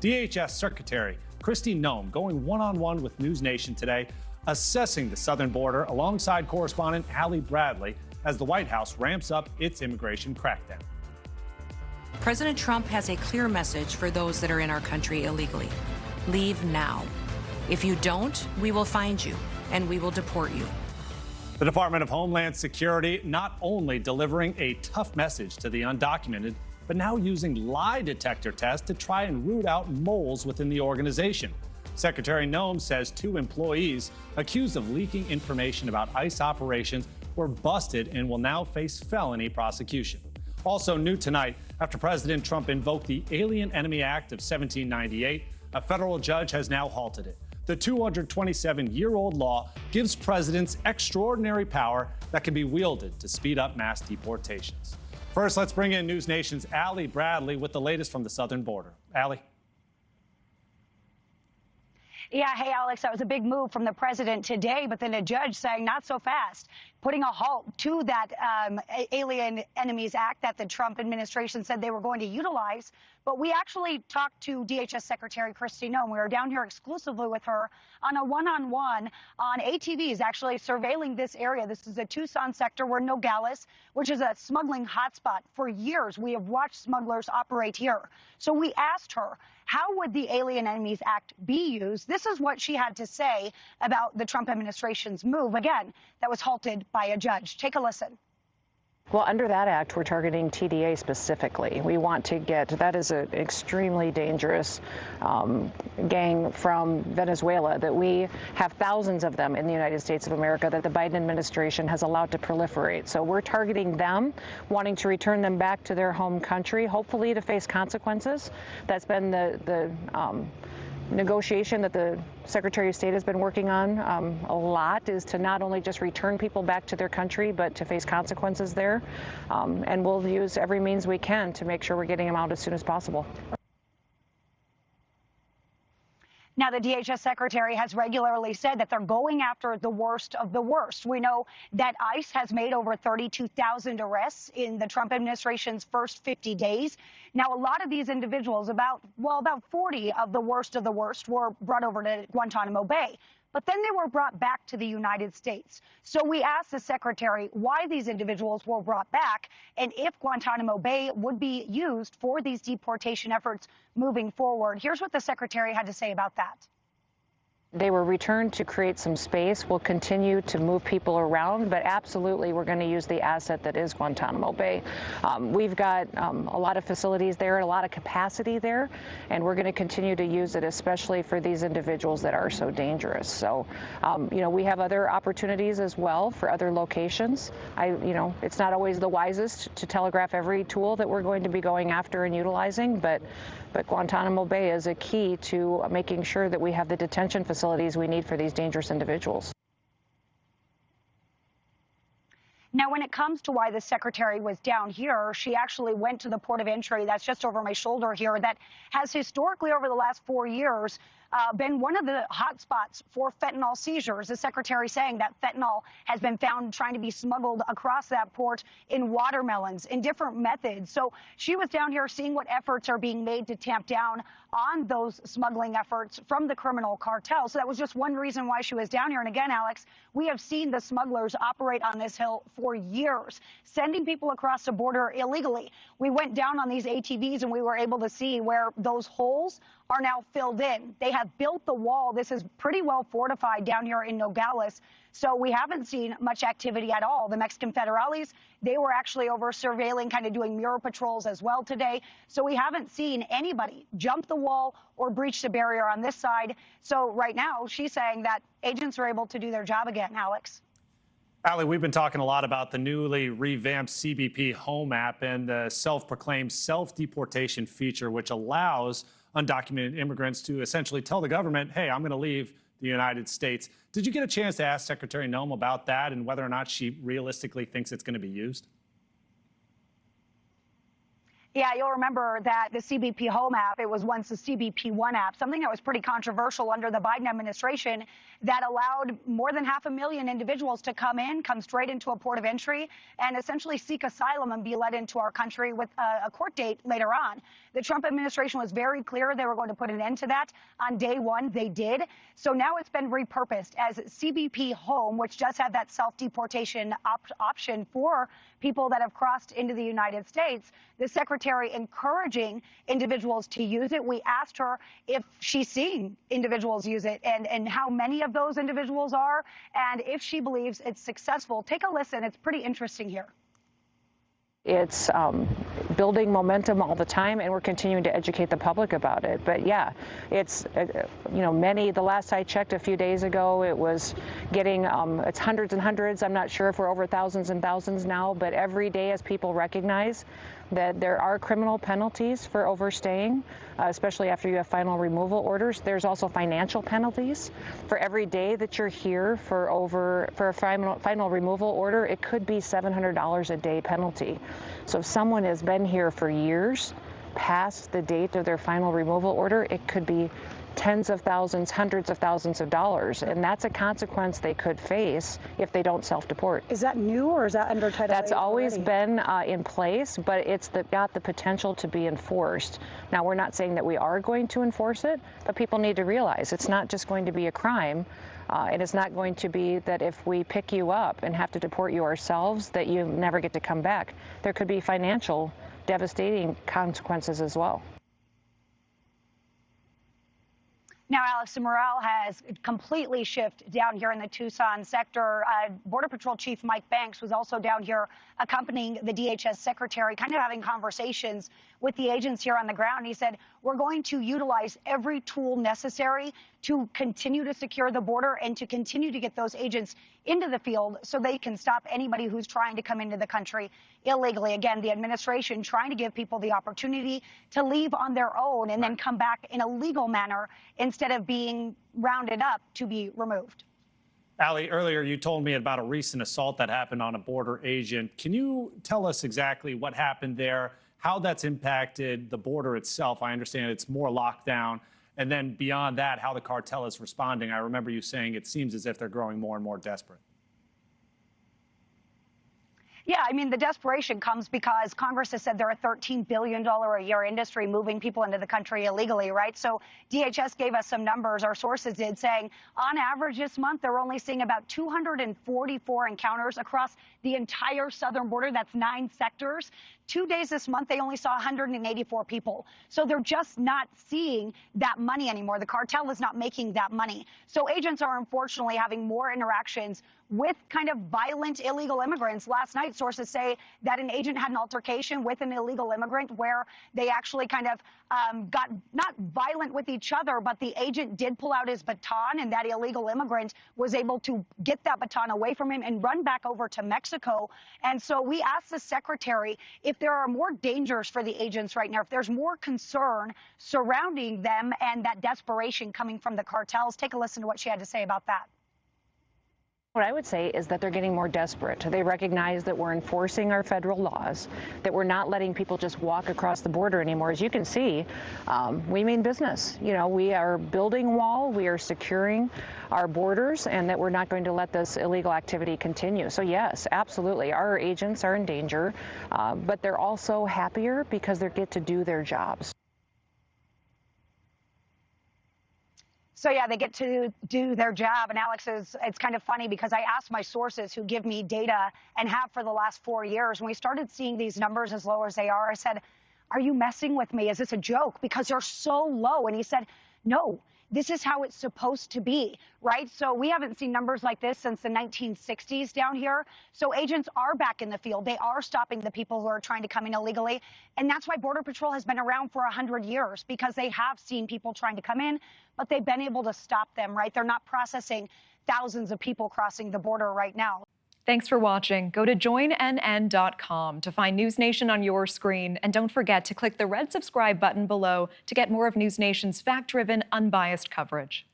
DHS Secretary Kristi Noem going one-on-one with NewsNation today, assessing the southern border alongside correspondent Allie Bradley as the White House ramps up its immigration crackdown. President Trump has a clear message for those that are in our country illegally. Leave now. If you don't, we will find you and we will deport you. The Department of Homeland Security not only delivering a tough message to the undocumented, but now using lie detector tests to try and root out moles within the organization. Secretary Noem says 2 employees accused of leaking information about ICE operations were busted and will now face felony prosecution. Also new tonight, after President Trump invoked the Alien Enemy Act of 1798, a federal judge has now halted it. The 227-year-old law gives presidents extraordinary power that can be wielded to speed up mass deportations. First, let's bring in NewsNation's Allie Bradley with the latest from the southern border. Allie. Yeah, hey, Alex, that was a big move from the president today, but then a judge saying not so fast, putting a halt to that Alien Enemies Act that the Trump administration said they were going to utilize. But we actually talked to DHS Secretary Kristi Noem. We were down here exclusively with her on a one-on-one on ATVs, actually surveilling this area. This is the Tucson sector where Nogales, which is a smuggling hotspot. For years, we have watched smugglers operate here. So we asked her, how would the Alien Enemies Act be used? This is what she had to say about the Trump administration's move, again, that was halted by a judge. Take a listen. Well, under that act, we're targeting TDA specifically. We want to get, that is an extremely dangerous gang from Venezuela that we have thousands of them in the United States of America that the Biden administration has allowed to proliferate. So we're targeting them, wanting to return them back to their home country, hopefully to face consequences. That's been the negotiation that the Secretary of State has been working on a lot, is to not only just return people back to their country, but to face consequences there. And we'll use every means we can to make sure we're getting them out as soon as possible. Now, the DHS secretary has regularly said that they're going after the worst of the worst. We know that ICE has made over 32,000 arrests in the Trump administration's first 50 days. Now, a lot of these individuals, about 40 of the worst were brought over to Guantanamo Bay. But then they were brought back to the United States. So we asked the secretary why these individuals were brought back and if Guantanamo Bay would be used for these deportation efforts moving forward. Here's what the secretary had to say about that. They were returned to create some space. We'll continue to move people around, but absolutely we're going to use the asset that is Guantanamo Bay. We've got a lot of facilities there, a lot of capacity there, and we're going to continue to use it, especially for these individuals that are so dangerous. So, we have other opportunities as well for other locations. It's not always the wisest to telegraph every tool that we're going to be going after and utilizing, but Guantanamo Bay is a key to making sure that we have the detention facilities we need for these dangerous individuals. Now, when it comes to why the secretary was down here, she actually went to the port of entry that's just over my shoulder here that has historically over the last 4 years been one of the hot spots for fentanyl seizures. The secretary saying that fentanyl has been found trying to be smuggled across that port in watermelons, in different methods. So she was down here seeing what efforts are being made to tamp down on those smuggling efforts from the criminal cartel. So that was just one reason why she was down here. And again, Alex, we have seen the smugglers operate on this hill for years, sending people across the border illegally. We went down on these ATVs and we were able to see where those holes are now filled in. They have built the wall. This is pretty well fortified down here in Nogales. So we haven't seen much activity at all. The Mexican federales, they were actually over surveilling, kind of doing mirror patrols as well today. So we haven't seen anybody jump the wall or breach the barrier on this side. So right now, she's saying that agents are able to do their job again, Alex. Allie, we've been talking a lot about the newly revamped CBP Home app and the self-proclaimed self-deportation feature, which allows undocumented immigrants to essentially tell the government, hey, I'm going to leave the United States. Did you get a chance to ask Secretary Noem about that and whether or not she realistically thinks it's going to be used? Yeah, you'll remember that the CBP Home app, it was once the CBP One app, something that was pretty controversial under the Biden administration that allowed more than 500,000 individuals to come straight into a port of entry and essentially seek asylum and be let into our country with a court date later on. The Trump administration was very clear they were going to put an end to that. On day one, they did. So now it's been repurposed as CBP Home, which does have that self-deportation option for people that have crossed into the United States. The secretary encouraging individuals to use it. We asked her if she's seeing individuals use it and how many of those individuals are, and if she believes it's successful. Take a listen. It's pretty interesting here. It's building momentum all the time, and we're continuing to educate the public about it. But yeah, it's, the last I checked a few days ago, it was getting, it's hundreds and hundreds. I'm not sure if we're over thousands and thousands now, but every day as people recognize that there are criminal penalties for overstaying, especially after you have final removal orders. There's also financial penalties. For every day that you're here for a final removal order, it could be $700 a day penalty. So if someone has been here for years, past the date of their final removal order, it could be tens of thousands, hundreds of thousands of dollars, and that's a consequence they could face if they don't self-deport. Is that new, or is that under Title That's VIII always already? been in place, but it's got the potential to be enforced. Now, we're not saying that we are going to enforce it, but people need to realize it's not just going to be a crime, and it's not going to be that if we pick you up and have to deport you ourselves, that you never get to come back. There could be financial, devastating consequences as well. Now, Alex, the morale has completely shifted down here in the Tucson sector. Border Patrol Chief Mike Banks was also down here accompanying the DHS secretary, kind of having conversations with the agents here on the ground. He said, we're going to utilize every tool necessary to continue to secure the border and to continue to get those agents into the field so they can stop anybody who's trying to come into the country illegally. Again, the administration trying to give people the opportunity to leave on their own and then come back in a legal manner instead of being rounded up to be removed. Allie, earlier you told me about a recent assault that happened on a border agent. Can you tell us exactly what happened there, how that's impacted the border itself? I understand it's more lockdown. And then beyond that, how the cartel is responding. I remember you saying it seems as if they're growing more and more desperate. Yeah, I mean, the desperation comes because Congress has said they're a $13 billion a year industry moving people into the country illegally, right? So DHS gave us some numbers, our sources did, saying on average this month, they're only seeing about 244 encounters across the entire southern border. That's 9 sectors. 2 days this month, they only saw 184 people. So they're just not seeing that money anymore. The cartel is not making that money. So agents are unfortunately having more interactions with kind of violent illegal immigrants. Last night, sources say that an agent had an altercation with an illegal immigrant where they actually kind of got not violent with each other, but the agent did pull out his baton, and that illegal immigrant was able to get that baton away from him and run back over to Mexico. And so we asked the secretary if there are more dangers for the agents right now, if there's more concern surrounding them and that desperation coming from the cartels. Take a listen to what she had to say about that. What I would say is that they're getting more desperate. They recognize that we're enforcing our federal laws, that we're not letting people just walk across the border anymore. As you can see, we mean business. You know, we are building a wall, we are securing our borders, and that we're not going to let this illegal activity continue. So yes, absolutely, our agents are in danger, but they're also happier because they get to do their jobs. So, yeah, they get to do their job. And Alex, it's kind of funny because I asked my sources who give me data and have for the last 4 years. When we started seeing these numbers as low as they are, I said, are you messing with me? Is this a joke? Because they're so low. And he said, no, this is how it's supposed to be, right? So we haven't seen numbers like this since the 1960s down here. So agents are back in the field. They are stopping the people who are trying to come in illegally. And that's why Border Patrol has been around for 100 years, because they have seen people trying to come in, but they've been able to stop them, right? They're not processing thousands of people crossing the border right now. Thanks for watching. Go to joinnn.com to find News Nation on your screen. And don't forget to click the red subscribe button below to get more of News Nation's fact-driven, unbiased coverage.